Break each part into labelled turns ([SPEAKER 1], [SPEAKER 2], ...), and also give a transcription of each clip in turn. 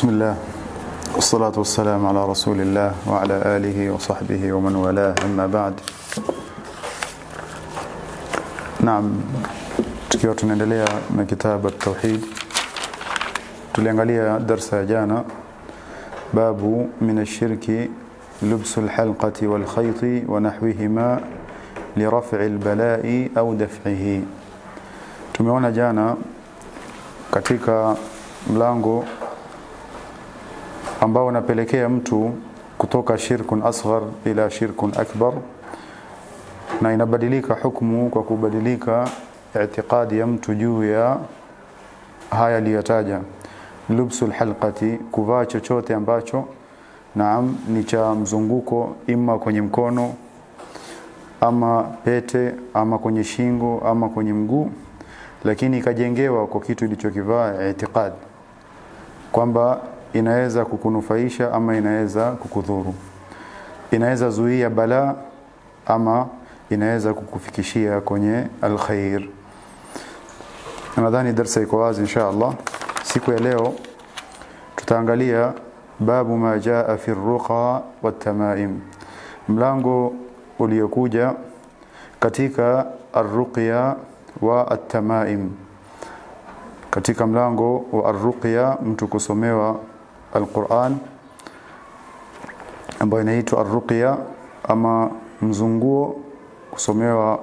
[SPEAKER 1] بسم الله والصلاة والسلام على رسول الله وعلى آله وصحبه ومن والاه أما بعد. نعم, tukiwa tunaendelea na kitabu at-tauhid, tuliangalia darasa ya jana babu min ash-shirki lubsu al-halqati wal-khayti wa nahwihima li raf'i al-bala'i au daf'ihi. Tumeona jana katika mlango ambao unapelekea mtu kutoka shirkun asghar ila shirkun akbar, na inabadilika hukumu kwa kubadilika i'tiqadi ya mtu juu ya haya aliyotaja. Lubsul halqati, kuvaa chochote ambacho naam ni cha mzunguko, ima kwenye mkono ama pete ama kwenye shingo ama kwenye mguu, lakini ikajengewa kwa kitu ilichokivaa i'tiqadi kwamba inaweza kukunufaisha ama inaweza kukudhuru, inaweza zuia balaa ama inaweza kukufikishia kwenye alkhair. Nadhani darasa iko wazi insha Allah. Siku ya leo tutaangalia babu ma jaa fi ar-ruqa wat-tamaim, mlango uliokuja katika ar-ruqya wa at-tamaim. Katika mlango wa ar-ruqya, mtu kusomewa al-Qur'an ambayo inaitwa ar-ruqya ama mzunguo, kusomewa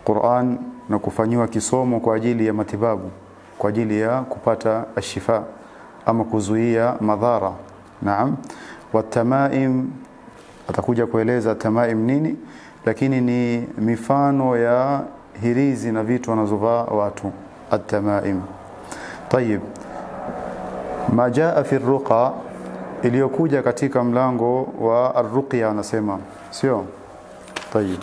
[SPEAKER 1] Qur'an na kufanyiwa kisomo kwa ajili ya matibabu, kwa ajili ya kupata ashifa ama kuzuia madhara. Naam, wat-tamaim atakuja kueleza tamaim nini, lakini ni mifano ya hirizi na vitu wanazovaa watu at-tamaim. طيب, ma jaa fi ar-ruqa, iliyokuja katika mlango wa ar-ruqya anasema, sio? طيب,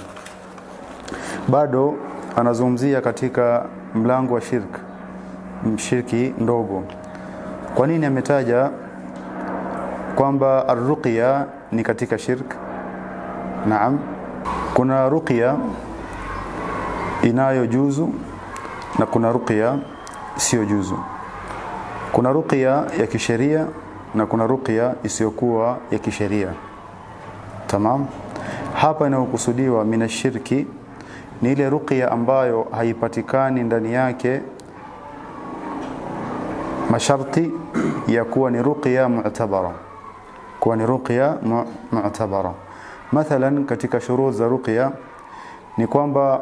[SPEAKER 1] bado anazungumzia katika mlango wa shirki ndogo. Kwa nini ametaja kwamba ar-ruqya ni katika shirk? Naam, kuna ruqya inayojuzu na kuna ruqya sio juzu. Kuna ruqya ya kisheria na kuna ruqya isiyokuwa ya kisheria. Tamam? Hapa inayokusudiwa minashirki ni ile ruqya ambayo haipatikani ndani yake masharti ya kuwa ni ruqya mu'tabara, kuwa ni ruqya mu'tabara. Mathalan, katika shurut za ruqya ni kwamba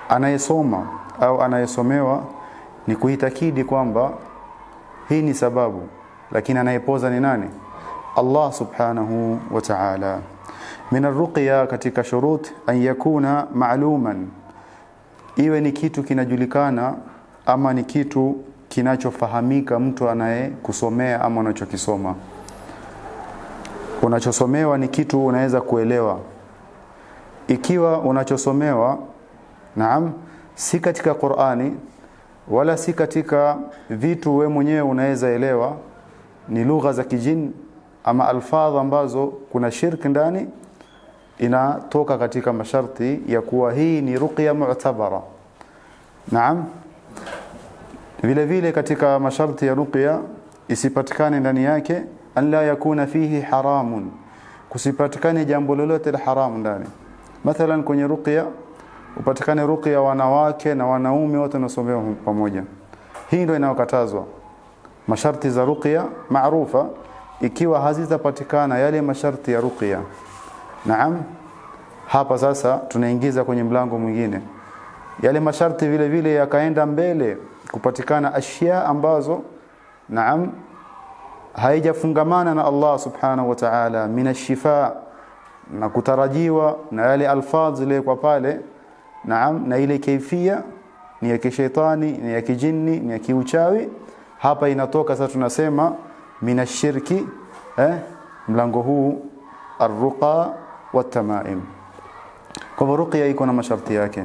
[SPEAKER 1] anayesoma au anayesomewa ni kuitakidi kwamba hii ni sababu, lakini anayepoza ni nani? Allah subhanahu wa ta'ala. Min ar-ruqya, katika shurut, an yakuna ma'luman, iwe ni kitu kinajulikana ama ni kitu kinachofahamika mtu anayekusomea ama unachokisoma. Unachosomewa ni kitu unaweza kuelewa. Ikiwa unachosomewa naam si katika Qur'ani wala si katika vitu we mwenyewe unaweza elewa, ni lugha za kijini ama alfadha ambazo kuna shirki ndani, inatoka katika masharti ya kuwa hii ni ruqya mu'tabara. Naam, vile vile katika masharti ya ruqya isipatikane ndani yake an la yakuna fihi haramun, kusipatikane jambo lolote la haramu ndani. Mathalan, kwenye ruqya upatikane ruqya wanawake na wanaume wote wanasomewa pamoja, hii ndio inayokatazwa. Masharti za ruqya maarufa, ikiwa hazitapatikana yale masharti ya ruqya, naam, hapa sasa tunaingiza kwenye mlango mwingine. Yale masharti vile vile yakaenda mbele, kupatikana ashya ambazo naam haijafungamana na Allah subhanahu wa ta'ala, minashifa, na kutarajiwa na yale alfadh zile kwa pale, naam, na ile kaifia ni ya kishaitani, ni ya kijini, ni ya kiuchawi. Hapa inatoka sasa tunasema minashirki, mlango huu ar-ruqa wat-tamaim. Kwa ruqya iko na masharti yake,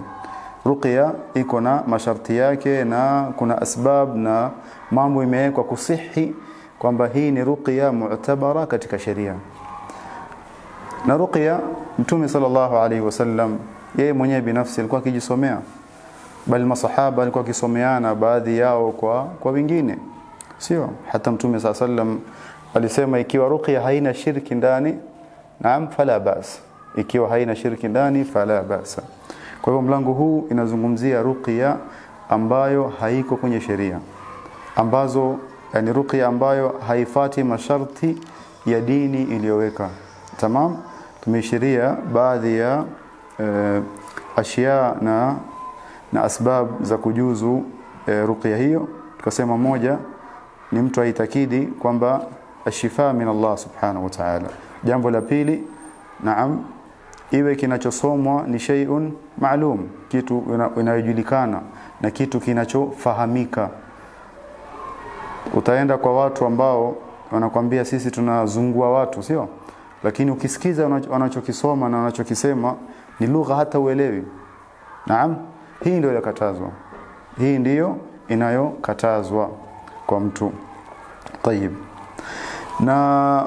[SPEAKER 1] ruqya iko na masharti yake, na kuna asbab na mambo imewekwa kusihi kwamba hii ni ruqya mu'tabara katika sheria. Na ruqya Mtume sallallahu alaihi wasallam yeye mwenyewe binafsi alikuwa akijisomea, bali masahaba alikuwa akisomeana baadhi yao kwa wengine. sio? Hata Mtume sallam alisema ikiwa ruqya haina shirki ndani, naam, fala bas. Ikiwa haina shirki ndani fala basa. Kwa hivyo mlango huu inazungumzia ruqya ambayo haiko kwenye sheria, ambazo yani ruqya ambayo haifati masharti ya dini iliyoweka. Tamam? Tumeishiria baadhi ya ashia na asbab za kujuzu ruqya hiyo. Tukasema moja ni mtu aitakidi kwamba ashifa min Allah subhanahu wa ta'ala. Jambo la pili, naam, iwe kinachosomwa ni shay'un ma'lum, kitu inayojulikana na kitu kinachofahamika. Utaenda kwa watu ambao wanakuambia sisi tunazungua watu, sio? Lakini ukisikiza wanachokisoma na wanachokisema ni lugha hata uelewi. Naam, hii ndio yakatazwa. Hii ndiyo inayokatazwa kwa mtu. Tayib. Na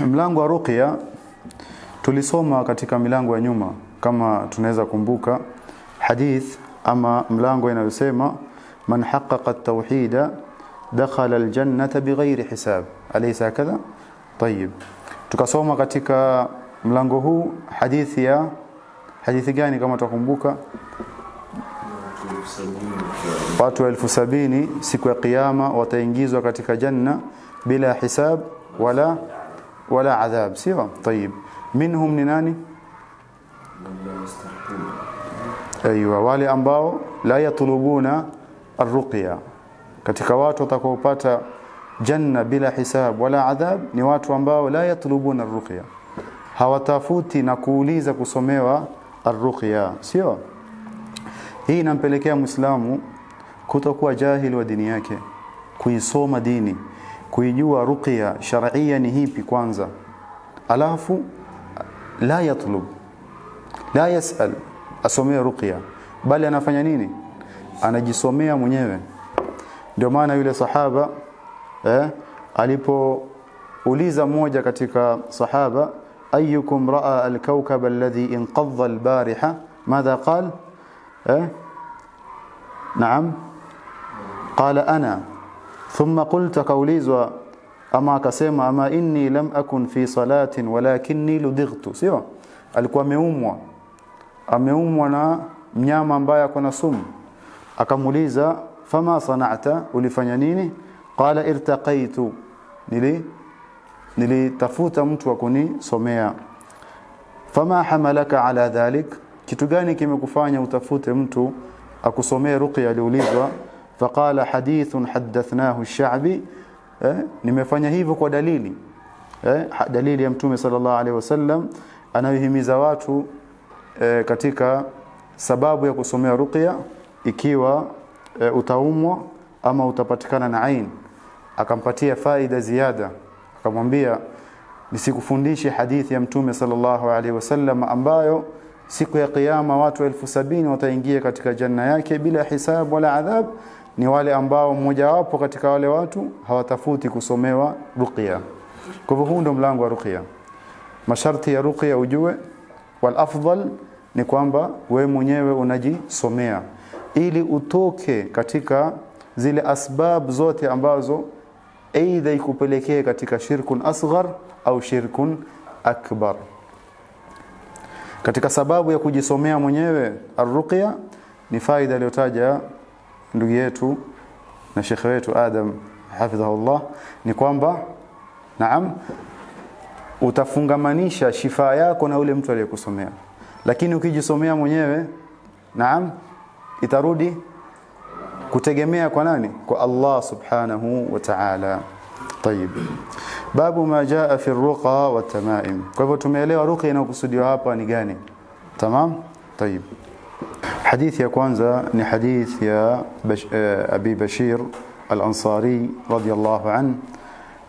[SPEAKER 1] mlango wa ruqya tulisoma katika milango ya nyuma, kama tunaweza kumbuka hadith ama mlango inayosema man haqqaqa at-tauhid dakhala al-jannata bighayri hisab. Alaysa kadha? Tayib. Tukasoma katika mlango huu hadithi gani kama tukumbuka? Watu 70,000 siku ya kiyama wataingizwa katika janna bila hisab wala adhab, sio? Tayib. Minhum ni nani? Aywa, wale ambao la yatlubuna ar-ruqya. Katika watu watakaopata janna bila hisab wala adhab ni watu ambao la yatlubuna ar-ruqya, hawatafuti na kuuliza kusomewa ar-ruqya, sio? Hii inampelekea Muislamu kutokuwa jahil wa dini yake, kuisoma dini, kuijua ruqya shar'iyya ni hipi kwanza, alafu la yatlub, la yasal asomea ruqya, bali anafanya nini? Anajisomea mwenyewe. Ndio maana yule sahaba alipouliza mmoja katika sahaba, ayyukum raa al-kawkab alladhi inqadha al-bariha, madha qala? Naam, qala ana. Thumma qulta, kaulizwa ama akasema, ama inni lam akun fi salatin walakinni ludightu, sio? Alikuwa ameumwa na mnyama ambaye akona sumu. Akamuuliza, fama sana'ta, ulifanya nini? Qala irtaqaitu, nilitafuta mtu wa kunisomea. Fama hamalaka ala dhalik, kitu gani kimekufanya utafute mtu akusomee ruqya? Aliulizwa. Faqala hadithun hadathnahu ash-sha'bi, nimefanya hivyo kwa dalili dalili ya Mtume sallallahu alaihi wasallam anayohimiza watu katika sababu ya kusomea ruqya ikiwa utaumwa ama utapatikana na ain. Akampatia faida ziada, akamwambia nisikufundishe hadithi ya Mtume sallallahu alaihi wasallam ambayo siku ya kiyama watu 70,000 wataingia katika janna yake bila hisab wala adhab. Ni wale ambao mmoja wapo katika wale watu hawatafuti kusomewa ruqya. Kwa hivyo huu ndio mlango wa ruqya. Masharti ya ruqya ujue, wal afdal ni kwamba wewe mwenyewe unajisomea ili utoke katika zile asbab zote ambazo aidha ikupelekee katika shirkun asghar au shirkun akbar. Katika sababu ya kujisomea mwenyewe ar-ruqya ni faida aliyotaja ndugu yetu na shekhe wetu Adam hafidhahullah, ni kwamba naam, utafungamanisha shifa yako na ule mtu aliyekusomea. Lakini ukijisomea mwenyewe, naam, itarudi kutegemea kwa nani? Kwa Allah subhanahu wa ta'ala. Tayib. Babu ma jaa fi ar-ruqa wa tamaim. Kwa hivyo tumeelewa ruqya inayokusudiwa hapa ni gani? Tamam? Tayib. Hadithi ya kwanza ni hadith ya Abi Bashir al-Ansari radiyallahu an,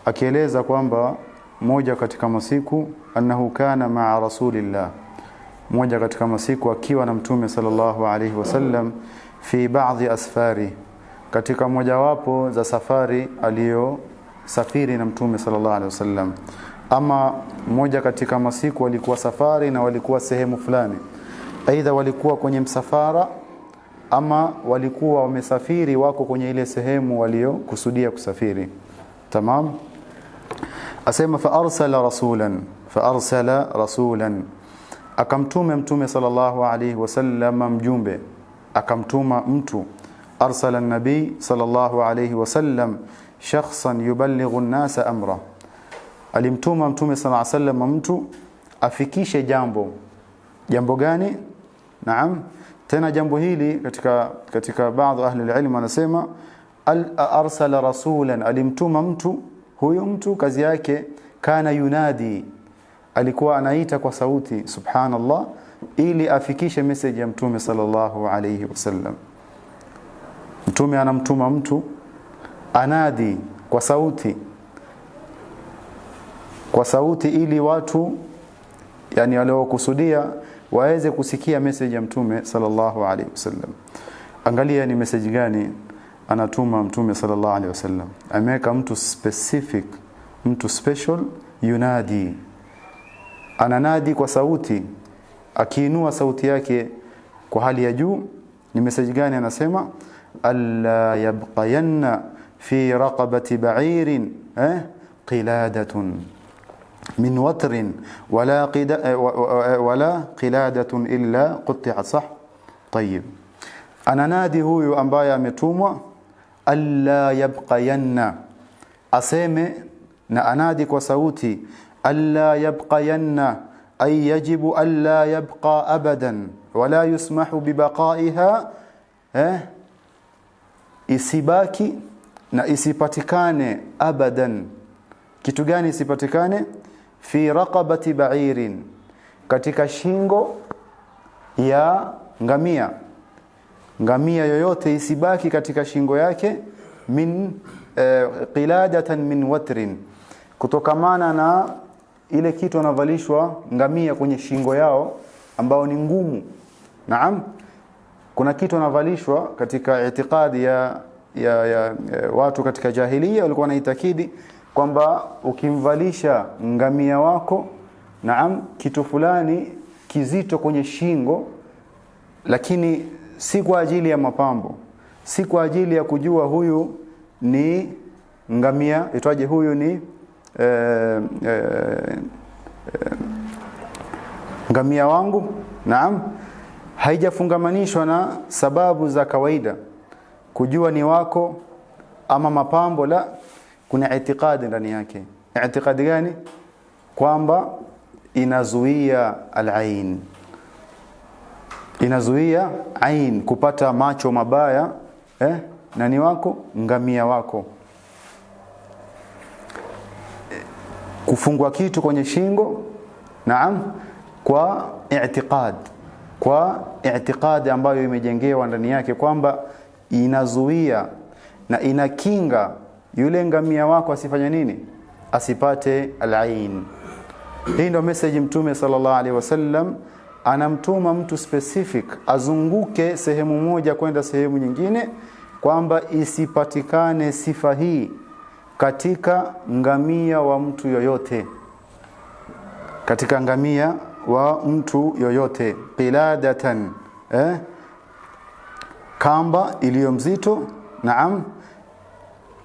[SPEAKER 1] akieleza kwamba moja katika masiku annahu kana ma'a rasulillah, moja katika masiku akiwa na Mtume sallallahu alayhi wasallam fi baadhi asfari, katika mojawapo za safari aliyosafiri na Mtume sallallahu alayhi wasallam. Ama moja katika masiku walikuwa safari na walikuwa sehemu fulani, aidha walikuwa kwenye msafara ama walikuwa wamesafiri, wako kwenye ile sehemu waliokusudia kusafiri. Tamam. Asema fa arsala rasulan, akamtuma mtume sallallahu alayhi wasallam mjumbe, akamtuma mtu. Arsala an-nabi sallallahu alayhi wasallam shakhsan yuballighu an-nasa amra, alimtuma mtume sallallahu alayhi wasallam mtu afikishe jambo gani? Naam. Tena jambo hili katika baadhi ahli ilmu wanasema arsala rasulan, alimtuma mtu. Huyo mtu kazi yake kana yunadi, alikuwa anaita kwa sauti, subhanallah, ili afikishe message ya mtume sallallahu alayhi wasallam. Mtume anamtuma mtu anadi kwa sauti ili watu, yani waliokusudia, waweze kusikia message ya mtume sallallahu alayhi wasallam. Angalia ni message gani anatuma mtume sallallahu alayhi wasallam. Ameweka mtu specific, mtu special, yunadi, ananadi kwa sauti, akiinua sauti yake kwa hali ya juu. Ni message gani? Anasema alla yabqayanna fi raqabati ba'irin qiladatun min watrin wala qiladatun illa qutti'at. Sah? Tayyib. Ananadi huyu ambaye ametumwa, alla yabqayanna, aseme na anadi kwa sauti, alla yabqayanna ay yajibu alla yabqa abadan wala yusmahu bibaqaiha, isibaki na isipatikane abadan. Kitu gani isipatikane? Fi raqabati ba'irin, katika shingo ya ngamia yoyote isibaki katika shingo yake, min qiladatan min watrin, kutokamana na ile kitu anavalishwa ngamia kwenye shingo yao ambao ni ngumu. Naam, kuna kitu anavalishwa katika itikadi ya watu katika jahiliya, walikuwa wanaitakidi kwamba ukimvalisha ngamia wako, naam, kitu fulani kizito kwenye shingo, lakini si kwa ajili ya mapambo, si kwa ajili ya kujua huyu ni ngamia, itwaje huyu ni ngamia wangu. Naam, haijafungamanishwa na sababu za kawaida kujua ni wako ama mapambo, la, kuna itikadi ndani yake. Itikadi gani? Kwamba inazuia al-ain, inazuia ain, kupata macho mabaya, na ni wako ngamia wako. Kufungwa kitu kwenye shingo, naam, kwa itikadi ambayo imejengewa ndani yake kwamba inazuia na inakinga yule ngamia wako asifanye nini? Asipate al-ain. Hii ndio message mtume sallallahu alaihi wasallam anamtuma mtu specific azunguke sehemu moja kwenda sehemu nyingine, kwamba isipatikane sifa hii katika ngamia wa mtu yoyote, katika ngamia wa mtu yoyote. Qiladatan, kamba iliyo mzito, naam,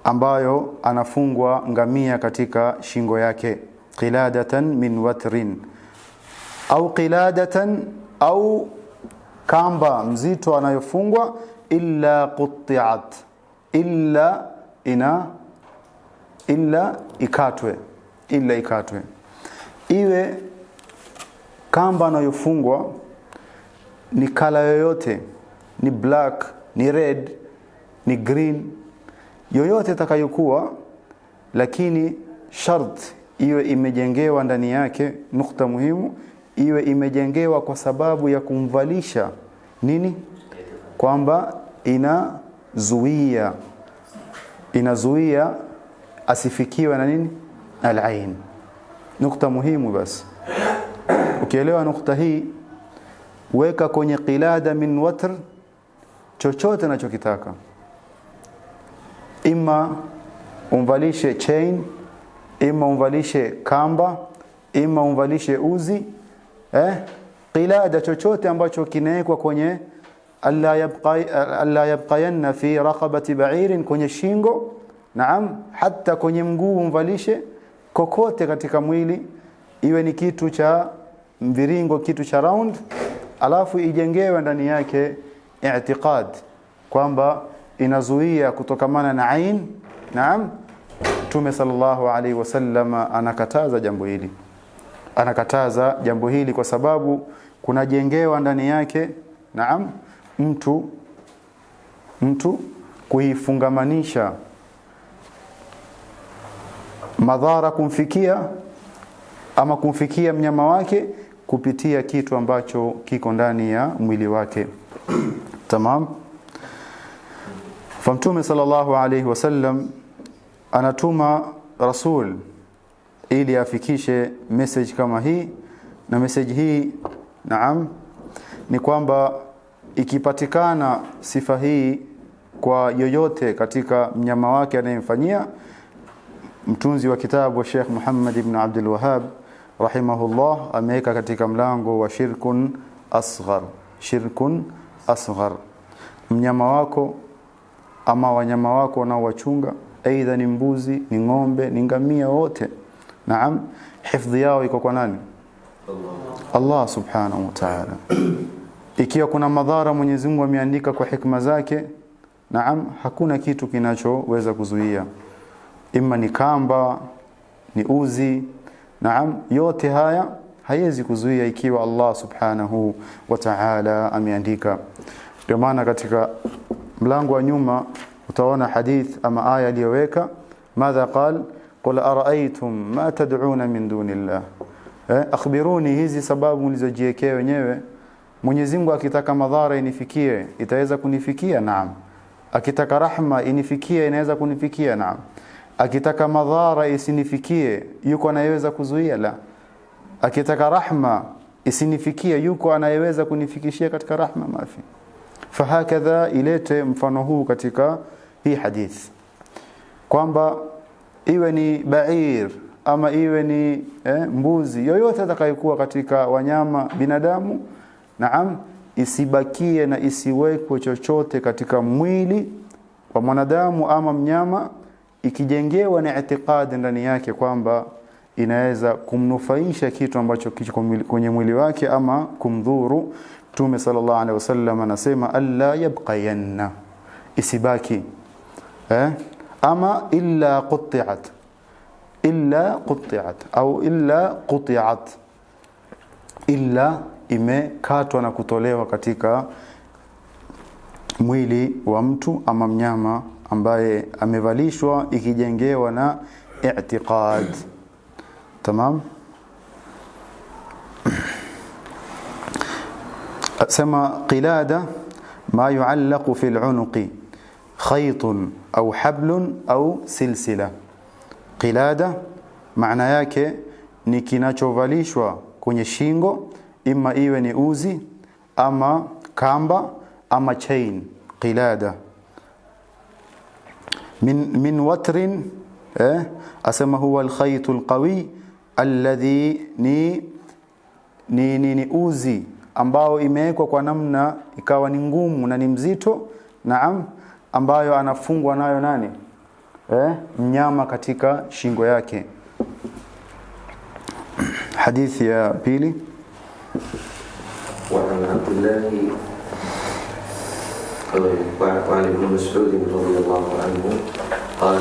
[SPEAKER 1] ambayo anafungwa ngamia katika shingo yake. Qiladatan min watrin, au qiladatan, au kamba mzito anayofungwa, illa qutti'at, illa ikatwe, iwe kamba anayofungwa ni kala yoyote, ni black, ni red, ni green, yoyote itakayokuwa, lakini shart iwe imejengewa ndani yake, nukta muhimu, iwe imejengewa kwa sababu ya kumvalisha nini? Kwamba inazuia asifikiwe na nini? Al-ain. Nukta muhimu. Basi ukielewa nukta hii, weka kwenye qilada min watr chochote unachokitaka, ima umvalishe chain, ima umvalishe kamba, ima umvalishe uzi, qilada chochote ambacho kinawekwa kwenye alla yabqayanna fi raqabati ba'irin, kwenye shingo, naam, hata kwenye mguu mvalishe, kokote katika mwili, iwe ni kitu cha mviringo, kitu cha round, alafu ijengewe ndani yake i'tiqad kwamba inazuia kutokamana na ain. Naam, Mtume sallallahu alaihi wasallam anakataza jambo hili, anakataza jambo hili kwa sababu kuna jengewa ndani yake, naam, mtu kuifungamanisha madhara kumfikia ama kumfikia mnyama wake kupitia kitu ambacho kiko ndani ya mwili wake. Tamam. Mtume sallallahu alaihi wasallam anatuma rasul ili afikishe message kama hii, na message hii, naam, ni kwamba ikipatikana sifa hii kwa yoyote katika mnyama wake anayemfanyia, mtunzi wa kitabu Sheikh Muhammad ibn Abdul Wahhab rahimahullah ameweka katika mlango wa shirkun asghar. Shirkun asghar, mnyama wako ama wanyama wako unaowachunga, aidha ni mbuzi, ni ng'ombe, ni ngamia, wote, naam, hifadhi yao iko kwa nani? Allah subhanahu wa ta'ala. Ikiwa kuna madhara Mwenyezi Mungu ameandika kwa hikma zake, naam, hakuna kitu kinachoweza kuzuia, imma ni kamba, ni uzi, naam, yote haya haiwezi kuzuia ikiwa Allah subhanahu wa ta'ala ameandika. Ndio maana katika mlango wa nyuma utaona hadith ama aya aliyoweka, madha qal qul ara'aytum ma tad'una min dunillah, akhbiruni, hizi sababu mlizojiwekea wenyewe. Mwenyezi Mungu akitaka madhara inifikie itaweza kunifikia, naam. Akitaka rahma inifikie inaweza kunifikia, naam. Akitaka madhara isinifikie yuko anayeweza kuzuia? La. Akitaka rahma isinifikie yuko anayeweza kunifikishia katika rahma? Mafi. Fahakadha ilete mfano huu katika hii hadith kwamba iwe ni ba'ir ama iwe ni mbuzi, yoyote atakayekuwa katika wanyama binadamu, naam, isibakie na isiwekwe chochote katika mwili wa mwanadamu ama mnyama ikijengewa na i'tiqad ndani yake kwamba inaweza kumnufaisha kitu ambacho kiko kwenye mwili wake ama kumdhuru. Mtume sallallahu alaihi wasallam anasema alla yabqayanna, isibaki, ama illa qutti'at, au illa quti'at, illa imekatwa na kutolewa katika mwili wa mtu ama mnyama ambaye amevalishwa ikijengewa na i'tiqad. Tamam. Sema qilada ma yu'allaqu fi al-'unuqi khaytun au hablun au silsila. Qilada maana yake ni kinachovalishwa kwenye shingo, ima iwe ni uzi ama kamba ama chain. Qilada min watrin, asema huwa al-khayt al-qawi alladhi ni uzi ambao imewekwa kwa namna ikawa ni ngumu na ni mzito, naam, ambayo anafungwa nayo nani? Mnyama katika shingo yake. Hadithi ya pili.
[SPEAKER 2] وعن عبد الله وعن ابن مسعود رضي الله عنه قال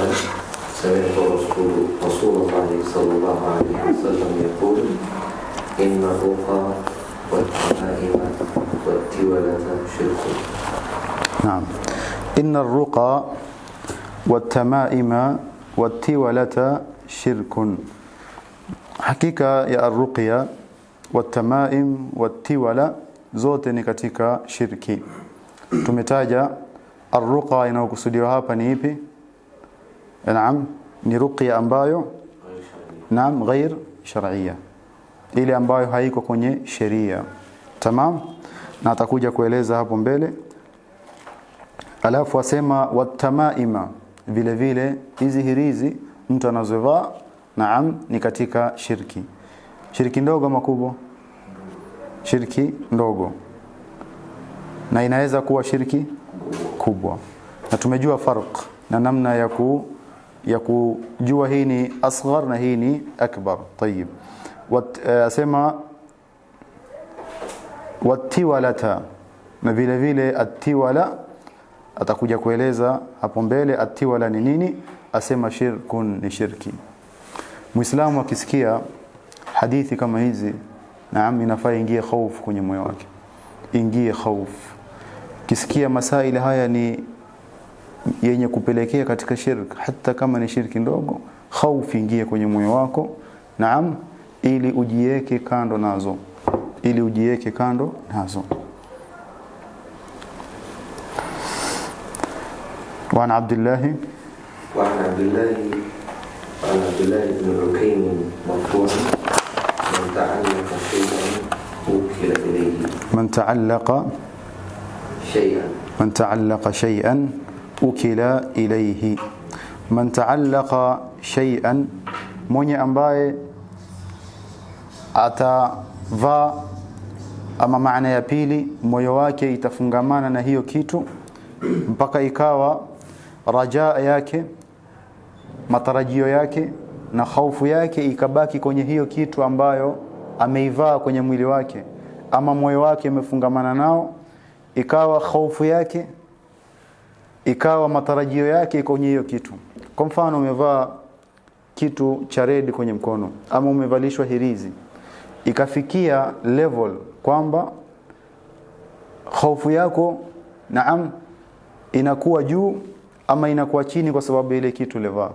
[SPEAKER 2] سمعت رسول الله صلى الله عليه وسلم يقول إن الرقى والتمائم والتولة شرك.
[SPEAKER 1] نعم. إن الرقى والتمائم والتولة شرك. Hakika ya arruqya watamaim watiwala zote ni katika shirki. Tumetaja arruqa inayokusudiwa hapa ni ipi? Naam, ni ruqya ambayo naam ghair shar'iyya, ile ambayo haiko kwenye sheria. Tamam, na atakuja kueleza hapo mbele. Alafu asema watamaima, vile vile hizi hirizi mtu anazovaa, naam, ni katika shirki. Shirki ndogo ama kubwa? Shirki ndogo. na inaweza kuwa shirki kubwa. Na tumejua farq na namna ya kujua hii ni asghar na hii ni akbar. Tayib. Asema watiwalata, na vile vile atiwala atakuja kueleza hapo mbele atiwala ni nini. Asema shirkun ni shirki. Muislamu akisikia hadithi kama hizi, naam, inafaa ingie hofu kwenye moyo wake, ingie hofu. Kisikia masaili haya ni yenye kupelekea katika shirk, hata kama ni shirki ndogo, hofu ingie kwenye moyo wako, naam, ili ujiweke kando nazo, ili ujiweke kando nazo. وعن عبد الله
[SPEAKER 2] بن عكيم مرفوعا من تعلق شيئا أكل إليه. من تعلق شيئا, mwenye ambaye atavaa, ama maana ya pili, moyo wake itafungamana na hiyo kitu mpaka ikawa rajaa yake, matarajio yake na hofu yake ikabaki kwenye hiyo kitu ambayo ameivaa kwenye mwili wake, ama moyo wake umefungamana nao, ikawa hofu yake, ikawa matarajio yake kwenye hiyo kitu. Kwa mfano umevaa kitu cha red kwenye mkono, ama umevalishwa hirizi, ikafikia level kwamba hofu yako, naam, inakuwa juu ama inakuwa chini kwa sababu ile kitu levaa.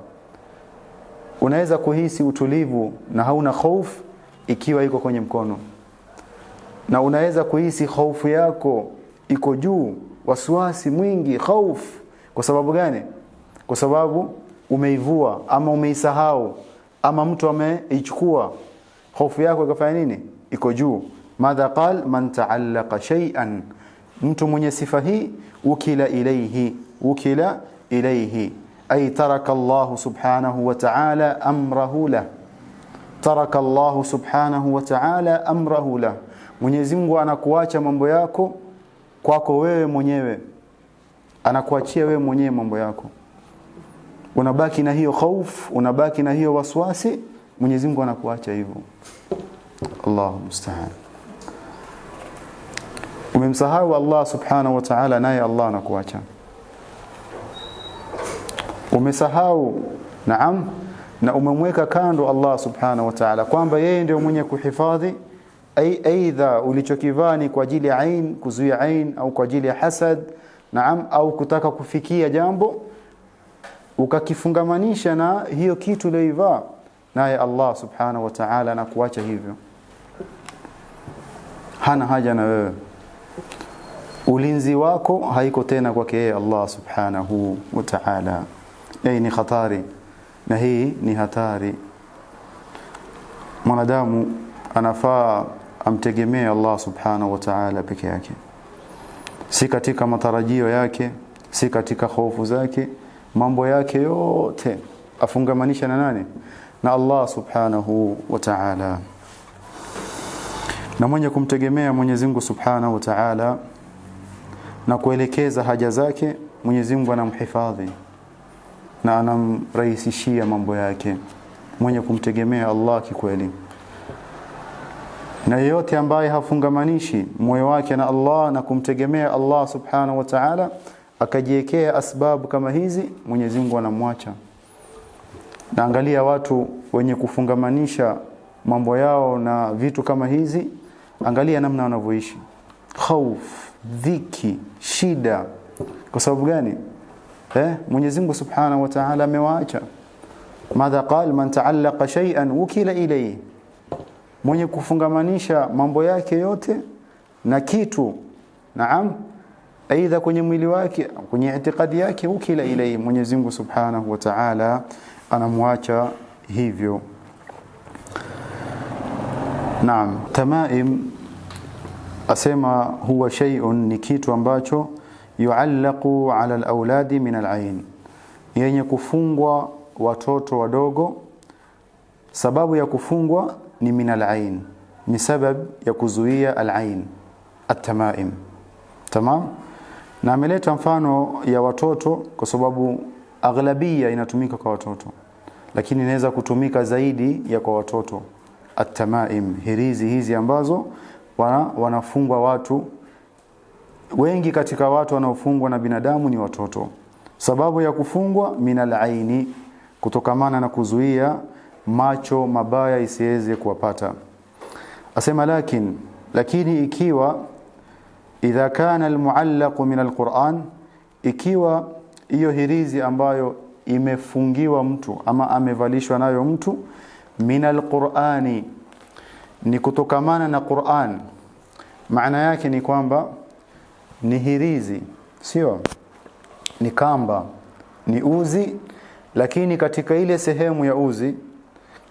[SPEAKER 2] Unaweza kuhisi utulivu na hauna hofu ikiwa iko kwenye mkono, na unaweza kuhisi hofu yako iko juu, wasiwasi mwingi, hofu. Kwa sababu gani? Kwa sababu umeivua ama umeisahau ama mtu ameichukua, hofu yako ikafanya nini? Iko juu. Madha qal man ta'allaqa shay'an, mtu mwenye sifa hii, ukila ilayhi ay taraka Allah subhanahu wa ta'ala amrahu lah. Taraka Allah subhanahu wa ta'ala amrahu lah, Mwenyezi Mungu anakuacha mambo yako kwako wewe mwenyewe, anakuachia wewe mwenyewe mambo yako. Unabaki na hiyo hofu, unabaki na hiyo waswasi, Mwenyezi Mungu anakuacha hivyo. Allahu musta'an. Umemsahau Allah subhanahu wa ta'ala, naye Allah anakuacha. Umesahau, naam, na umemweka kando Allah subhanahu wa ta'ala kwamba yeye ndio mwenye kuhifadhi, aidha ulichokivaa ni kwa ajili ya ain, kuzuia ain, au kwa ajili ya hasad, naam, au kutaka kufikia jambo ukakifungamanisha na hiyo kitu uliyoivaa, naye Allah subhanahu wa ta'ala anakuacha hivyo. Hana haja na wewe. Ulinzi wako haiko tena kwake yeye Allah subhanahu wa ta'ala. Hii ni hatari, na hii ni hatari. Mwanadamu anafaa amtegemee Allah subhanahu wa ta'ala peke yake, si katika matarajio yake, si katika hofu zake. Mambo yake yote afungamanisha na nani? Na Allah subhanahu wa ta'ala. Na mwenye kumtegemea Mwenyezi Mungu subhanahu wa ta'ala na kuelekeza haja zake, Mwenyezi Mungu anamhifadhi na anamrahisishia mambo yake, mwenye kumtegemea Allah kikweli. Na yeyote ambaye hafungamanishi moyo wake na Allah na kumtegemea Allah subhanahu wa ta'ala, akajiwekea asbabu kama hizi, Mwenyezi Mungu anamwacha. Na angalia watu wenye kufungamanisha mambo yao na vitu kama hizi, angalia namna wanavyoishi. Hofu, dhiki, shida. Kwa sababu gani? Mwenyezi Mungu subhanahu wa ta'ala amewaacha. Madha qal man ta'allaqa shay'an ukila ilayhi, mwenye kufungamanisha mambo yake yote na kitu, naam, aidha kwenye mwili wake, kwenye itikadi yake, ukila ilayhi, Mwenyezi Mungu subhanahu wa ta'ala anamwacha hivyo. Naam, tamaim asema huwa shay'un, ni kitu ambacho yuallaqu ala al-awladi min al-ain, yenye kufungwa watoto wadogo. Sababu ya kufungwa ni min al-ain, ni sababu ya kuzuia al-ain, at-tamaim. Tamam? Na ameleta mfano ya watoto kwa sababu aghlabia inatumika kwa watoto, lakini inaweza kutumika zaidi ya kwa watoto. At-tamaim, hirizi hizi ambazo wanafungwa watu wengi. Katika watu wanaofungwa na binadamu ni watoto. Sababu ya kufungwa minal aini, kutokamana na kuzuia macho mabaya isiweze kuwapata. Asema lakini ikiwa idha kana almuallaq min alquran, ikiwa hiyo hirizi ambayo imefungiwa mtu ama amevalishwa nayo mtu min alqurani, ni kutokamana na Qur'an, maana yake ni kwamba ni hirizi, sio ni kamba, ni uzi, lakini katika ile sehemu ya uzi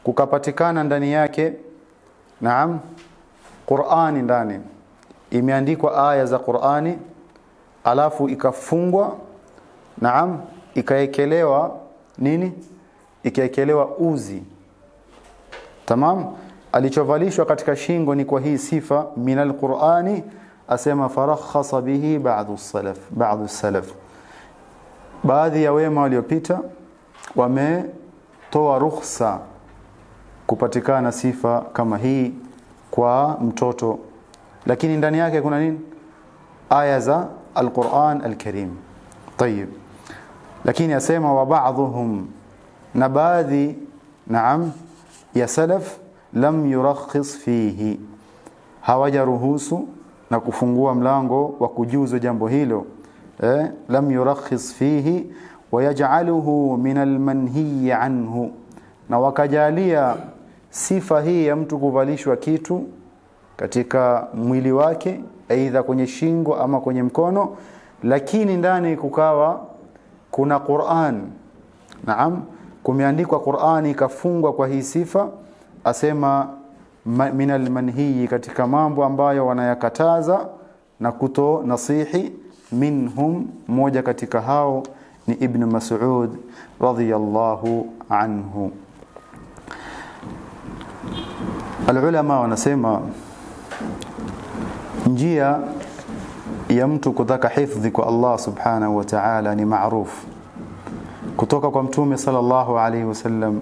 [SPEAKER 2] kukapatikana ndani yake Qur'ani, ndani imeandikwa aya za Qur'ani, alafu ikafungwa ikaekelewa nini, ikaekelewa uzi. Tamam? Alichovalishwa katika shingo ni kwa hii sifa minal Qur'ani. Asema farakhasa bihi ba'd salaf, baadhi ya wema waliopita wametoa rukhsa kupatikana sifa kama hii kwa mtoto, lakini ndani yake kuna nini? Aya za al-Qur'an al-Karim. Tayib, lakini asema wa ba'dhum, na baadhi ya salaf lam yurakhis fihi, hawajaruhusu na kufungua mlango wa kujuzu jambo hilo. Lam yurakhis fihi wa yaj'aluhu min al-manhi anhu, na wakajalia sifa hii ya mtu kuvalishwa kitu katika mwili wake, aidha kwenye shingo ama kwenye mkono, lakini ndani kukawa kuna Qur'an. Kumeandikwa Qur'ani ikafungwa kwa hii sifa. Asema minal manhi, katika mambo ambayo wanayakataza na kuto nasihi. Minhum, moja katika hao ni Ibn Mas'ud radhiyallahu anhu. Alulama wanasema njia ya mtu kutaka hifdhi kwa Allah subhanahu wa ta'ala ni maarufu kutoka kwa Mtume sallallahu alayhi wasallam,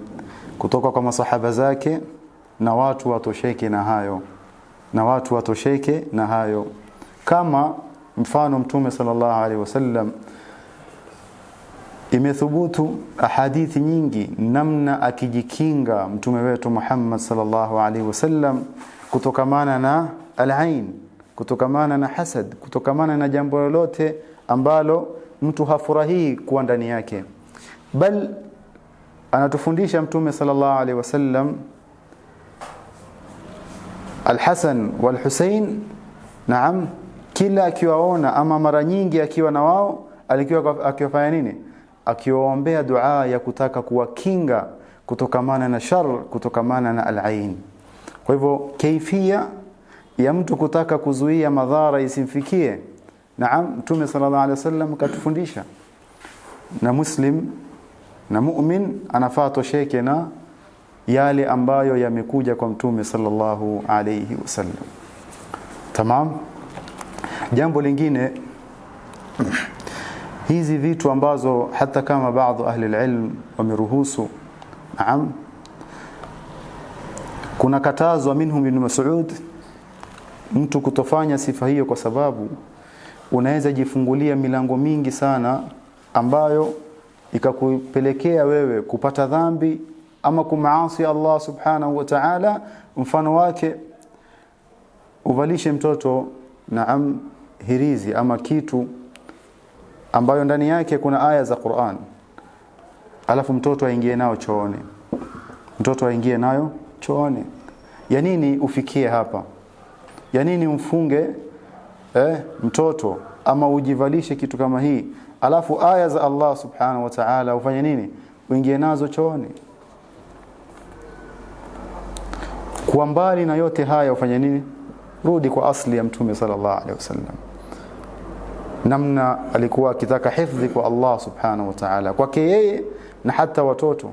[SPEAKER 2] kutoka kwa masahaba zake, na watu watosheke na hayo. Kama mfano Mtume sallallahu alayhi wasallam, imethubutu ahadithi nyingi namna akijikinga Mtume wetu Muhammad sallallahu alayhi wasallam kutokamana na al-ain, kutokamana na hasad, kutokamana na jambo lolote ambalo mtu hafurahii kuwa ndani yake. Bal anatufundisha Mtume sallallahu alayhi wasallam Al-Hasan wal-Husain, kila akiwaona ama mara nyingi akiwa na wao, alikuwa akiwafanya nini? Akiwaombea dua ya kutaka kuwakinga kutokamana na shar, kutokamana na al-ain. Kwa hivyo kaifia ya mtu kutaka kuzuia madhara isimfikie, Mtume sallallahu alaihi wasallam katufundisha, na muslim na mu'min anafaa tosheke na yale ambayo yamekuja kwa Mtume sallallahu alayhi wasallam. Tamam? Jambo lingine, hizi vitu ambazo hata kama baadhi ahli ilm wameruhusu, kuna katazwa minhum Ibn Mas'ud mtu kutofanya sifa hiyo, kwa sababu unaweza jifungulia milango mingi sana ambayo ikakupelekea wewe kupata dhambi ama kumaasi Allah subhanahu wa ta'ala. Mfano wake, uvalishe mtoto hirizi ama kitu ambayo ndani yake kuna aya za Qur'an, alafu mtoto aingie nayo chooni. Ya nini ufikie hapa? Ya nini umfunge mtoto ama ujivalishe kitu kama hii, alafu aya za Allah subhanahu wa ta'ala ufanye nini? Uingie nazo chooni. Kwa mbali na yote haya ufanye nini? Rudi kwa asli ya Mtume sallallahu alaihi wasallam, namna alikuwa akitaka hifdhi kwa Allah subhanahu wa ta'ala kwake yeye na hata watoto.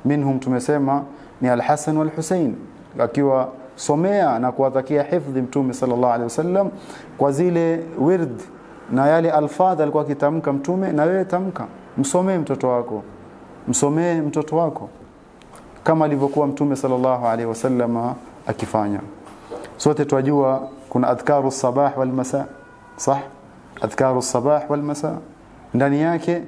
[SPEAKER 2] Minhum tumesema ni Al-Hasan wal-Husain, akiwa somea na kuwatakia hifdhi Mtume sallallahu alaihi wasallam kwa zile wird na yale alfadha alikuwa akitamka mtume, na wewe tamka, msomee mtoto wako kama alivyokuwa mtume sallallahu alaihi wasallam akifanya. Sote twajua kuna adhkaru sabah wal masa, sah, adhkaru sabah wal masa, ndani yake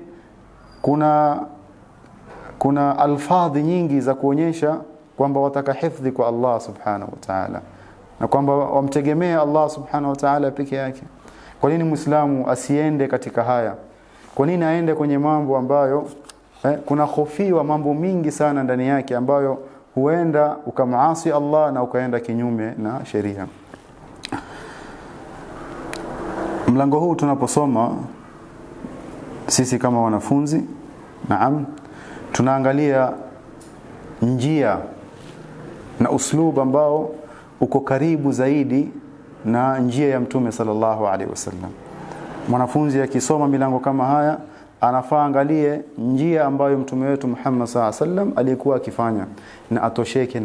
[SPEAKER 2] kuna alfadhi nyingi za kuonyesha kwamba wataka hifadhi kwa Allah subhanahu wa ta'ala, na kwamba wamtegemea Allah subhanahu wa ta'ala peke yake. Kwa nini Muislamu asiende katika haya? Kwa nini aende kwenye mambo ambayo kuna hofiwa mambo mingi sana ndani yake ambayo huenda ukamaasi Allah na ukaenda kinyume na sheria? Mlango huu tunaposoma sisi kama wanafunzi, naam, tunaangalia njia na uslub ambao uko karibu zaidi na njia ya mtume sallallahu alaihi wasallam. Mwanafunzi akisoma milango kama haya anafaa angalie njia ambayo mtume wetu Muhammad sallallahu alaihi wasallam alikuwa akifanya, na atosheke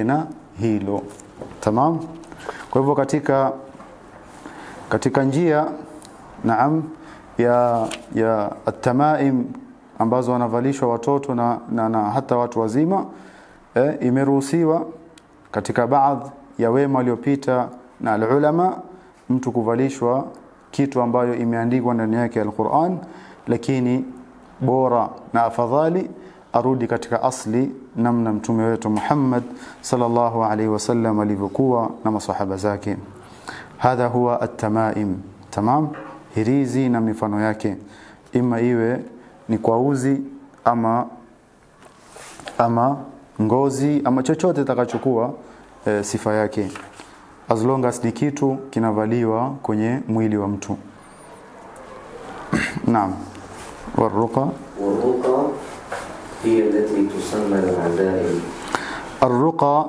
[SPEAKER 2] na hilo. Tamam? Kwa hivyo katika njia, naam, ya at-tamaim ambazo wanavalishwa watoto na hata watu wazima, imeruhusiwa katika baadhi ya wema waliopita na ulama mtu kuvalishwa kitu ambayo imeandikwa ndani yake al-Qur'an, lakini bora na afadhali arudi katika asli namna mtume wetu Muhammad sallallahu alaihi wasallam alivyokuwa na masahaba zake. Hadha huwa at-tamaim. Tamam? Hirizi na mifano yake, ima iwe ni kwa uzi ama ngozi ama chochote takachokuwa sifa yake, as long as ni kitu kinavaliwa kwenye mwili wa mtu. Naam. Warruqa hiya allati tusamma al-azaim. Arruqa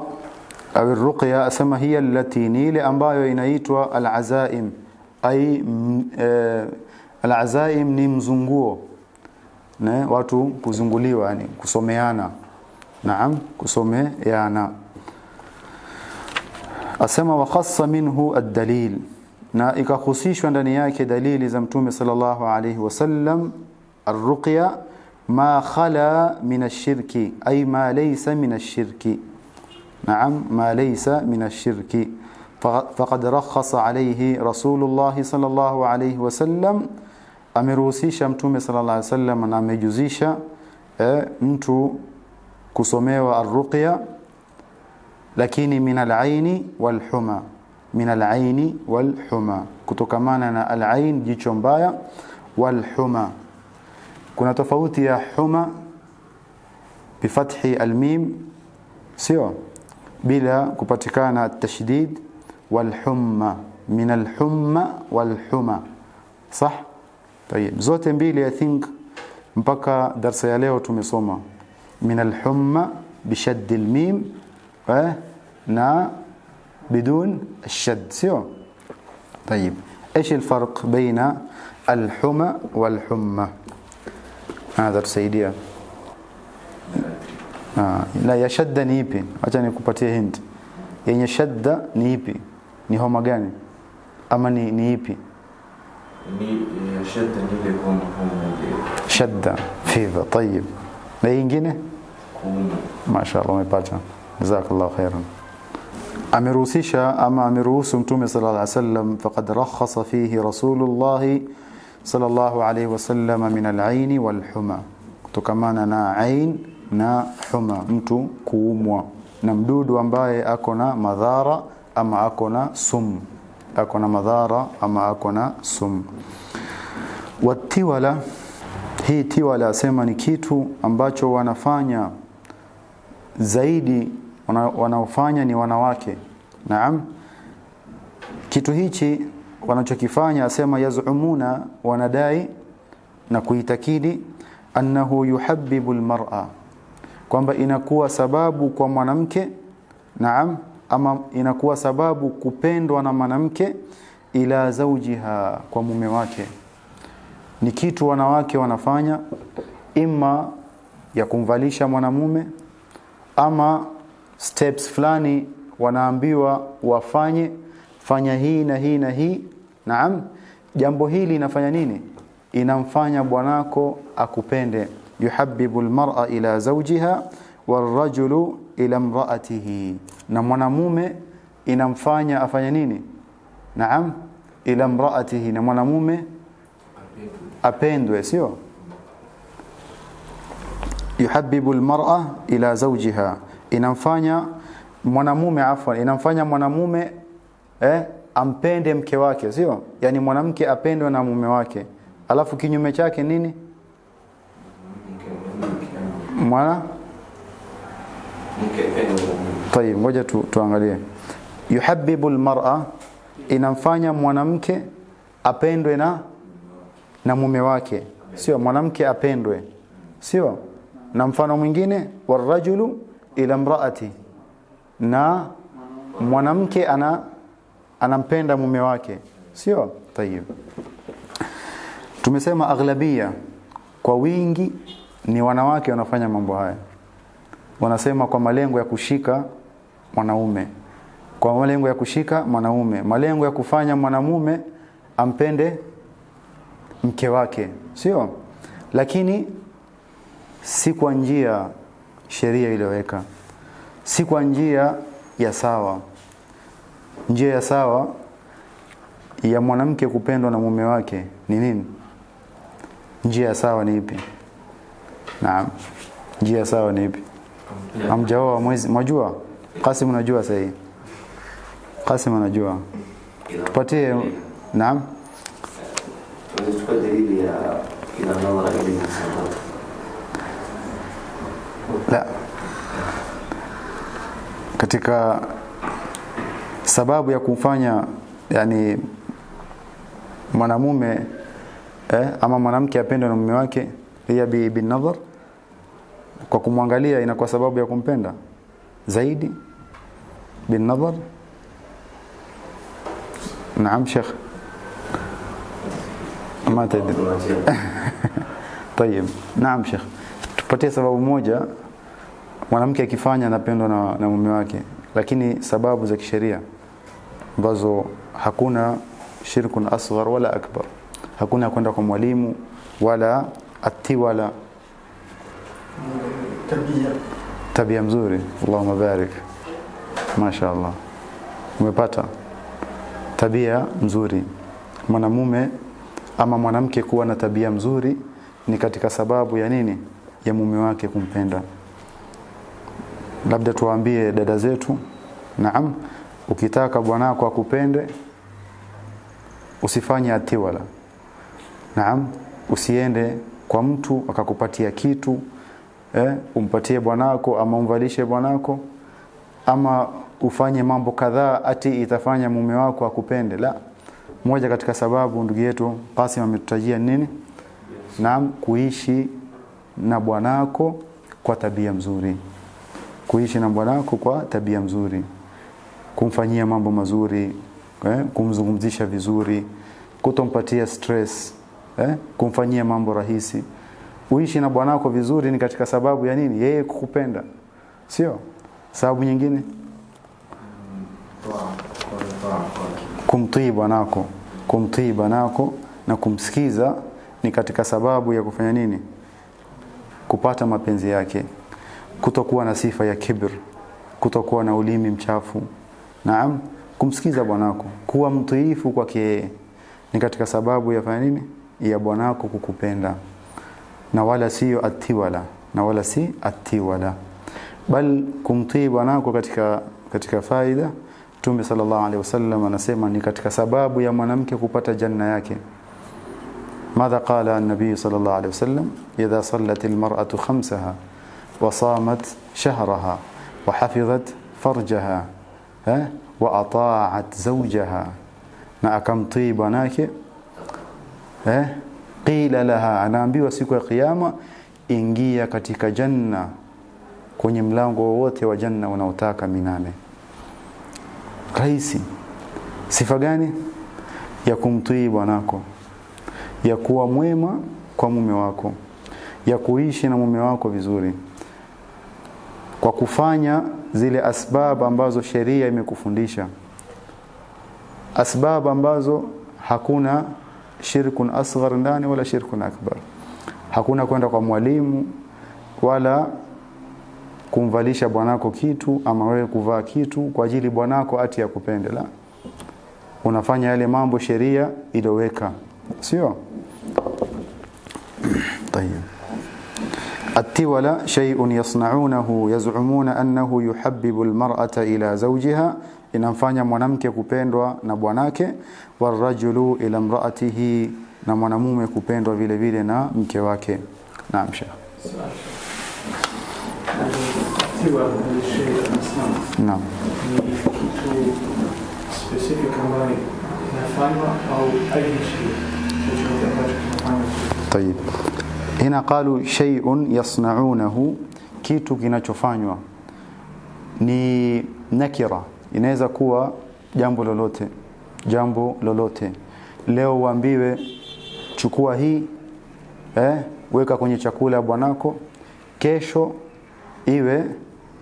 [SPEAKER 2] au arruqya asema hiya allati, ni ile ambayo inaitwa al-azaim. Ay al-azaim ni mzunguo, na watu kuzunguliwa, yani kusomeana. Naam, kusomeana. Asema wa khassa minhu ad-dalil, na ikahusishwa ndani yake dalili za mtume sallallahu alayhi wasallam. Ar-ruqya ma khala min ash-shirki, ay ma laysa min ash-shirki. Naam, ma laysa min ash-shirki. Faqad rakhasa alayhi Rasulullah sallallahu alayhi wasallam, ameruhusisha mtume sallallahu alayhi wasallam na amejuzisha mtu kusomewa ar-ruqya, lakini min al-aini wal-huma, min al-aini wal-huma, kutokamana na al-ain jicho mbaya, wal-huma. Kuna tofauti ya huma bifathi al-mim, sio bila kupatikana at-tashdid, wal-humma, min al-humma wal-huma. Sah? Tayeb, zote mbili I think mpaka darasa ya leo tumesoma min al-humma bishadd al-mim na بدون الشد، سيو. طيب ايش الفرق بين الحمى والحمى؟ هذا تسaidia. La ya shadda ni ipi? Acha nikupatie hint. Yenye shadda ni ipi? Ni homa gani? Ama ni ipi?
[SPEAKER 3] Ni shadda ni ile homa ile.
[SPEAKER 2] Shadda, fever. طيب. Na nyingine? Mashaallah umepata. Jazakallahu khairan. Ameruhusisha ama ameruhusu mtume sallallahu alaihi wasallam, faqad rakhasa fihi Rasulullah sallallahu alaihi wasallam min al-ain wal-huma, kutokamana na ain na huma, mtu kuumwa na mdudu ambaye ako na madhara ama ako na sum, ako na madhara ama ako na sum. Watiwala, hii tiwala asema ni kitu ambacho wanafanya zaidi, wanaofanya ni wanawake. Naam, kitu hichi wanachokifanya asema yazumuna, wanadai na kuitakidi annahu yuhabbibu almar'a, kwamba inakuwa sababu kwa mwanamke, naam, ama inakuwa sababu kupendwa na mwanamke, ila zawjiha, kwa mume wake. Ni kitu wanawake wanafanya, ima ya kumvalisha mwanamume, ama steps fulani wanaambiwa wafanye, fanya hii na hii na hii, naam, jambo hili linafanya nini? Inamfanya bwanako akupende. Yuhabbibu almar'a ila zawjiha warrajulu ila imra'atihi, na mwanamume inamfanya afanye nini? Naam, ila imra'atihi, na mwanamume apendwe, sio? Yuhabbibu almar'a ila zawjiha, inamfanya mwanamume inamfanya mwanamume ampende mke wake, sio? Yani mwanamke apendwe na mume wake. Alafu kinyume chake nini? Mwana Tayeb, ngoja tuangalie. Yuhabbibu almar'a, inamfanya mwanamke apendwe na mume wake, sio? Mwanamke apendwe, sio? Na mfano mwingine, warajulu ila imraati, na mwanamke anampenda mume wake, sio? Tayeb, tumesema aghlabia, kwa wingi ni wanawake wanafanya mambo haya. Wanasema kwa malengo ya kushika mwanaume, kwa malengo ya kushika mwanaume, malengo ya kufanya mwanamume ampende mke wake, sio? Lakini si kwa njia sheria iliyoweka, si kwa njia ya sawa. Njia ya sawa ya mwanamke kupendwa na mume wake ni nini? Njia ya sawa ni ipi? Naam, njia ya sawa ni ipi? Amjaoa mwezi, majua? Qasim unajua sahihi? Qasim anajua. Tupatie. Naam.
[SPEAKER 4] Tunachukua dalili ya ila nadhara ilayhi sallallahu.
[SPEAKER 2] La. Katika sababu ya kumfanya yani mwanamume ama mwanamke apendwe na mume wake hiya bin nadhar, kwa kumwangalia inakuwa sababu ya kumpenda zaidi bin nadhar. Naam Sheikh, ما تدري. طيب naam Sheikh, tupatie sababu moja mwanamke akifanya anapendwa na mume wake, lakini sababu za kisheria ambazo hakuna shirkun asghar wala akbar, hakuna kwenda kwa mwalimu wala atiwala. Tabia mzuri, Allahumma barik, mashaallah, umepata tabia mzuri. Mwanamume ama mwanamke kuwa na tabia mzuri ni katika sababu ya nini? Ya mume wake kumpenda. Labda tuwaambie dada zetu, naam, ukitaka bwanako akupende usifanye atiwala. Naam, usiende kwa mtu akakupatia kitu umpatie bwanako ama umvalishe bwanako ama ufanye mambo kadhaa ati itafanya mume wako akupende. La, moja katika sababu ndugu yetu Qasim ametutajia nini? Naam, kuishi na bwanako kwa tabia mzuri. Kuishi na bwanako kwa tabia mzuri, kumfanyia mambo mazuri, kumzungumzisha vizuri, kutompatia stress, kumfanyia mambo rahisi. Uishi na bwanako vizuri ni katika sababu ya nini? Yeye kukupenda. Sio sababu nyingine. Kumtii bwanako na kumsikiza ni katika sababu ya kufanya nini? Kupata mapenzi yake. Kutokuwa na sifa ya kibr, kutokuwa na ulimi mchafu. Naam, kumsikiza bwanako, kuwa mtiifu kwake ni katika sababu ya fanya nini? Ya bwanako kukupenda. Na wala sio atiwala, bal kumtii bwanako katika faida. Mtume sallallahu alaihi wasallam anasema ni katika sababu ya mwanamke kupata janna yake. Madha qala an-nabiy sallallahu alaihi wasallam, idha sallat al-mar'atu khamsaha wa samat shahraha wa hafizat farjaha wa ata'at zawjaha, na akamtii bwanake qila laha, anaambiwa siku ya kiyama, ingia katika janna, kwenye mlango wote wa janna unaotaka minane. Rahisi. Sifa gani? Ya kumtii bwanako, ya kuwa mwema kwa mume wako, ya kuishi na mume wako vizuri, kwa kufanya zile asbab ambazo sheria imekufundisha, asbab ambazo hakuna shirkun asghar ndani wala shirkun akbar. Hakuna kwenda kwa mwalimu wala kumvalisha bwanako kitu ama wewe kuvaa kitu kwa ajili bwanako ati ya kupende. La, unafanya yale mambo sheria iliyoweka, sio? طيب. التولى شيء يصنعونه يزعمون أنه يحبب المرأة إلى زوجها, inamfanya mwanamke kupendwa na bwanake, warajulu ila imraatihi, na mwanamume kupendwa vile vile na mke wake. Naam Sheikh. Naam.
[SPEAKER 5] Specific ambayo inafanywa au aishi chochote ambacho kinafanywa.
[SPEAKER 2] طيب. Hina qalu shay'un yasna'unahu, kitu kinachofanywa ni nakira, inaweza kuwa jambo lolote. Leo uambiwe chukua hii weka kwenye chakula bwanako, kesho iwe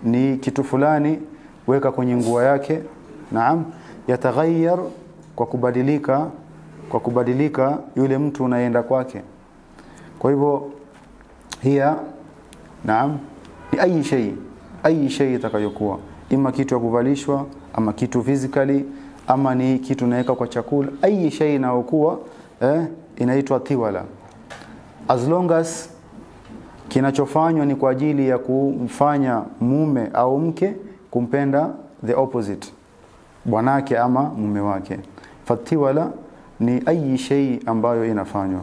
[SPEAKER 2] ni kitu fulani weka kwenye nguo yake. Naam, yataghayyar kwa kubadilika yule mtu unaenda kwake. Kwa hivyo hiya naam ni ayi shay itakayokuwa, ima kitu ya kuvalishwa ama kitu physically ama ni kitu naweka kwa chakula, ayi shay inayokuwa inaitwa tiwala, as long as kinachofanywa ni kwa ajili ya kumfanya mume au mke kumpenda the opposite, bwanake ama mume wake. Fatiwala ni ayi shay ambayo inafanywa.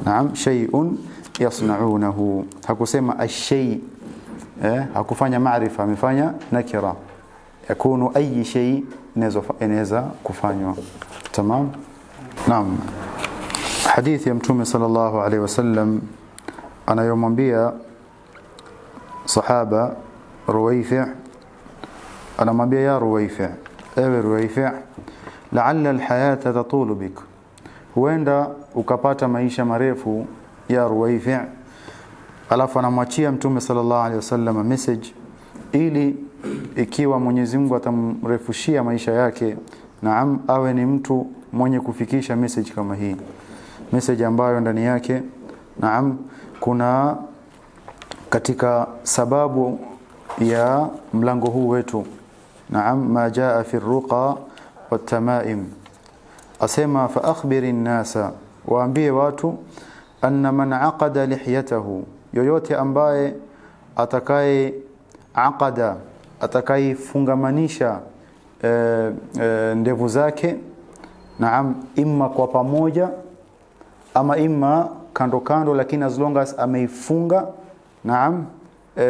[SPEAKER 2] Naam, shay'un yasna'unahu, hakusema ash-shay, hakufanya maarifa, amefanya nakira, yakunu ayi shay inaweza kufanywa. Tamam. Naam, hadithi ya Mtume sallallahu alaihi wasallam anayomwambia sahaba Ruwayfi', anamwambia ya Ruwayfi', ewe Ruwayfi', la'alla al-hayata tatulu bik, huenda ukapata maisha marefu ya Ruwayfi'. Alafu anamwachia Mtume sallallahu alaihi wasallam message ili ikiwa Mwenyezi Mungu atamrefushia maisha yake, naam, awe ni mtu mwenye kufikisha message kama hii, message ambayo ndani yake naam kuna katika sababu ya mlango huu wetu, naam, ma jaa fi ruqa wat tamaim. Asema fa akhbiri nnasa, waambie watu, anna man aqada lihyatahu, yoyote ambaye atakaye fungamanisha ndevu zake, naam, imma kwa pamoja ama imma kando kando, lakini as long as ameifunga naam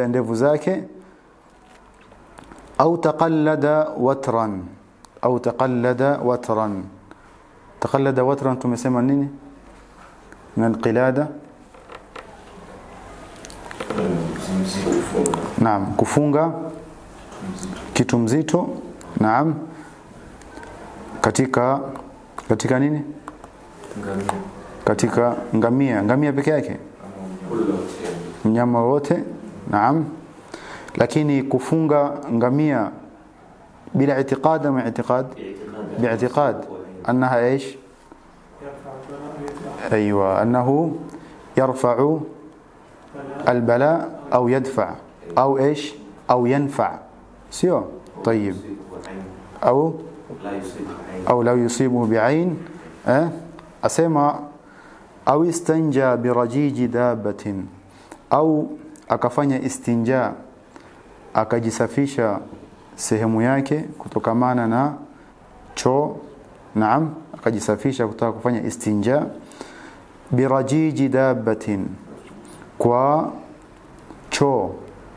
[SPEAKER 2] ndevu zake, au taqallada watran, tumesema nini min qilada? Naam, kufunga kitu mzito, naam, katika nini? Katika ngamia peke yake, mnyama wote, naam. Lakini kufunga ngamia bila i'tiqad ama i'tiqad bi'tiqad annaha ايش ايوه انه يرفع البلاء او يدفع او ايش او ينفع, sio? طيب, au la yusibu bi'ain, asema au istanja birajiji dabatin, au akafanya istinja, akajisafisha sehemu yake kutokamana na choo, naam, akajisafisha kutaka kufanya istinja birajiji dabatin, kwa choo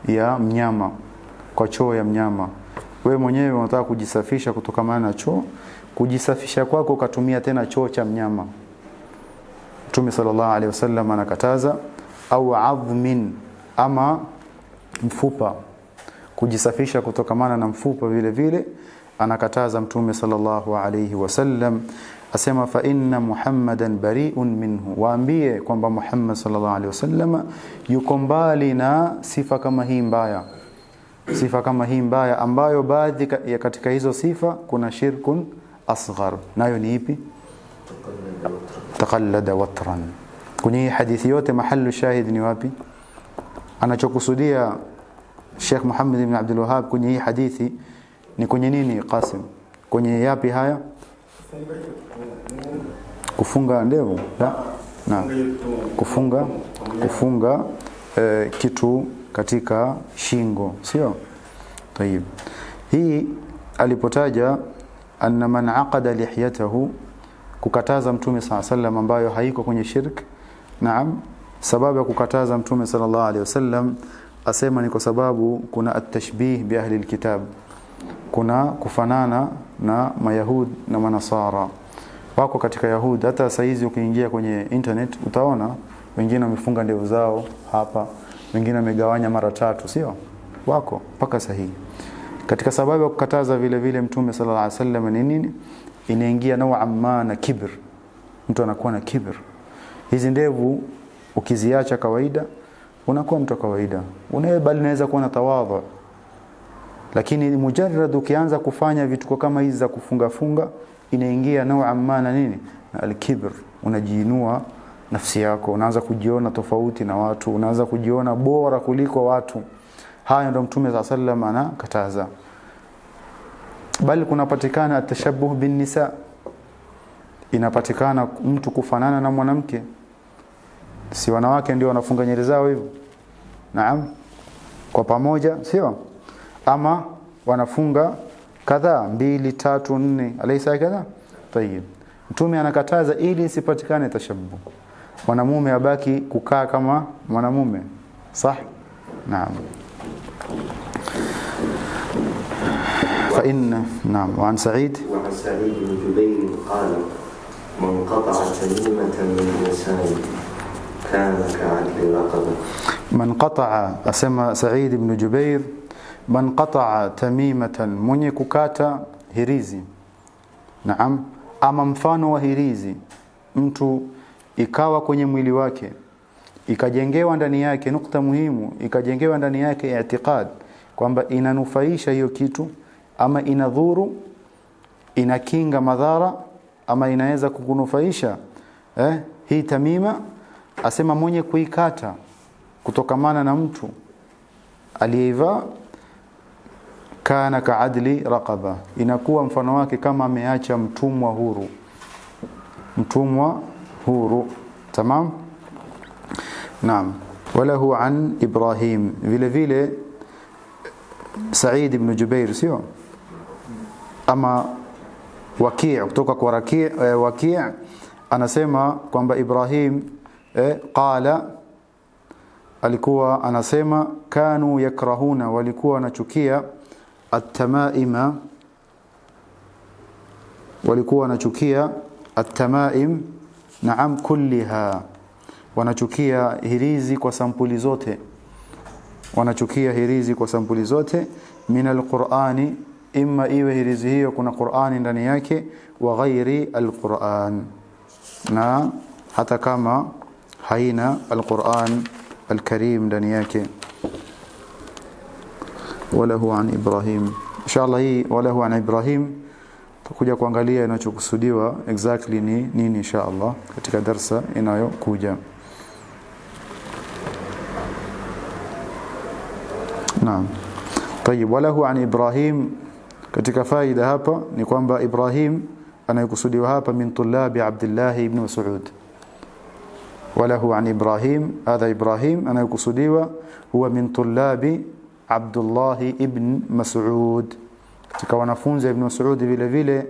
[SPEAKER 2] ya mnyama, wewe mwenyewe unataka kujisafisha kutokamana na choo, kujisafisha kwako ukatumia tena choo cha mnyama. Mtume sallallahu alaihi wasallam anakataza, au adhmin, ama mfupa, kujisafisha kutokamana na mfupa vile vile anakataza Mtume sallallahu alaihi wasallam. Asema fa inna Muhammadan bari'un minhu, waambie kwamba Muhammad sallallahu alaihi wasallam yuko mbali na sifa kama hii mbaya, ambayo baadhi ya katika hizo sifa kuna shirkun asghar. Nayo ni ipi? taqallada watran. Kwenye hadithi yote mahallu shahid ni wapi? Anachokusudia Sheikh Muhammad ibn Abdul Wahhab kwenye hii hadithi ni kwenye nini Qasim? Kwenye yapi haya? Kufunga ndevu? Na kufunga kitu katika shingo, sio? Tayib. Hii alipotaja anna man aqada lihiyatahu, kukataza Mtume SAW ambayo haiko kwenye shirk. Naam, sababu ya kukataza Mtume sallallahu alaihi wasallam asema ni kwa sababu kuna at-tashbih bi ahli al-kitab, kuna kufanana na mayahud na manasara. Wako katika Yahud, hata saizi ukiingia kwenye internet utaona wengine wamefunga ndevu zao hapa, wengine wamegawanya mara 3, sio? Wako mpaka sahihi. Katika sababu ya kukataza vile vile Mtume sallallahu alaihi wasallam ni nini? Inaingia nawa na kibr. Mtu anakuwa na kibr. Hizi ndevu ukiziacha kawaida unakuwa mtu kawaida. Bali unaweza kuwa na tawadhu. Lakini mujarrad ukianza kufanya vitu kama hizi za kufunga inaingia nawa na nini? Na al-kibr. Unajiinua nafsi yako, unaanza kujiona tofauti na watu, unaanza kujiona bora kuliko watu. Haya ndio Mtume sallallahu alaihi wasallam anakataza. Bali kunapatikana atashabuh bin nisa, inapatikana mtu kufanana na mwanamke. Si wanawake ndio wanafunga nywele zao hivyo? Naam, kwa pamoja, sio? Ama wanafunga kadhaa, 2, 3, 4, alaysa kadha. Tayeb, Mtume anakataza ili isipatikane tashabuh, mwanamume abaki kukaa kama mwanamume. Sah? Naam. نعم. وعن سعيد
[SPEAKER 4] بن جبير قال من قطع تميمة من لسان كان كعدل رقبة.
[SPEAKER 2] من قطع أسمى سعيد بن جبير من قطع تميمة من kukata hirizi. Naam, ama mfano wa hirizi, mtu ikawa kwenye mwili wake ikajengewa ndani yake nukta muhimu, ikajengewa ndani yake i'tiqad kwamba inanufaisha hiyo kitu, ama inadhuru, inakinga madhara, ama inaweza kukunufaisha. Hii tamima asema mwenye kuikata kutokamana na mtu aliyeva kana kaadli raqaba, inakuwa mfano wake kama ameacha mtumwa huru. Mtumwa huru. Tamam? Naam. Walahu an Ibrahim, vile vile Said ibn Jubair, sio? Ama Waki' kutoka kwa Waki' anasema kwamba Ibrahim qala, alikuwa anasema kanu yakrahuna, walikuwa wanachukia at-tamaima, walikuwa wanachukia at-tamaim. Naam, kulliha, wanachukia hirizi kwa sampuli zote, wanachukia hirizi kwa sampuli zote. Min al-Qur'ani, imma iwe hirizi hiyo kuna Qur'ani ndani yake, wa ghairi al-Qur'an, na hata kama haina al-Qur'an al-Karim ndani yake. Walahu an Ibrahim, inshallah hii walahu an Ibrahim tutakuja kuangalia inachokusudiwa exactly ni nini inshallah katika darasa inayokuja. Naam. Tayeb, walahu an Ibrahim, katika faida hapa ni kwamba Ibrahim anayokusudiwa hapa min tulabi Abdullah ibn Mas'ud. Walahu an Ibrahim, hadha Ibrahim anayokusudiwa huwa min tulabi Abdullah ibn Mas'ud, katika wanafunzi ibn Mas'ud. Vile vile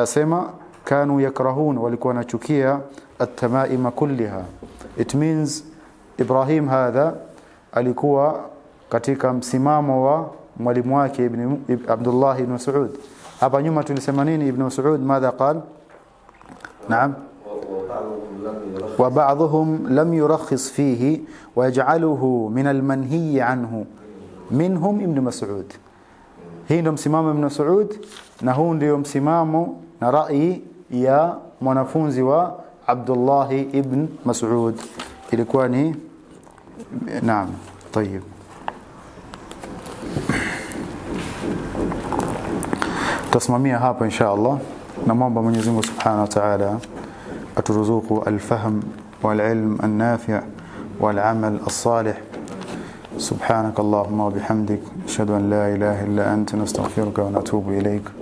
[SPEAKER 2] asema kanu yakrahun, walikuwa wanachukia at-tamaima kulliha. It means Ibrahim hadha alikuwa katika msimamo wa mwalimu wake Abdullah ibn Mas'ud. Hapa nyuma tulisema nini? Ibn Mas'ud madha qal? Naam, وبعضهم لم يرخص فيه ويجعله من المنهي عنه منهم ابن مسعود. Hii ndio msimamo ibn Mas'ud, na huu ndio msimamo na rai ya mwanafunzi wa Abdullah ibn Mas'ud ilikuwa ni naam. Tayeb, tasimamia hapa insha Allah, na Mungu Mwenyezi Mungu Subhanahu wa Ta'ala aturuzuku alfahm walilm annafi' walamal alsalih. سبحانك اللهم وبحمدك نشهد أن لا إله إلا أنت نستغفرك ونتوب إليك.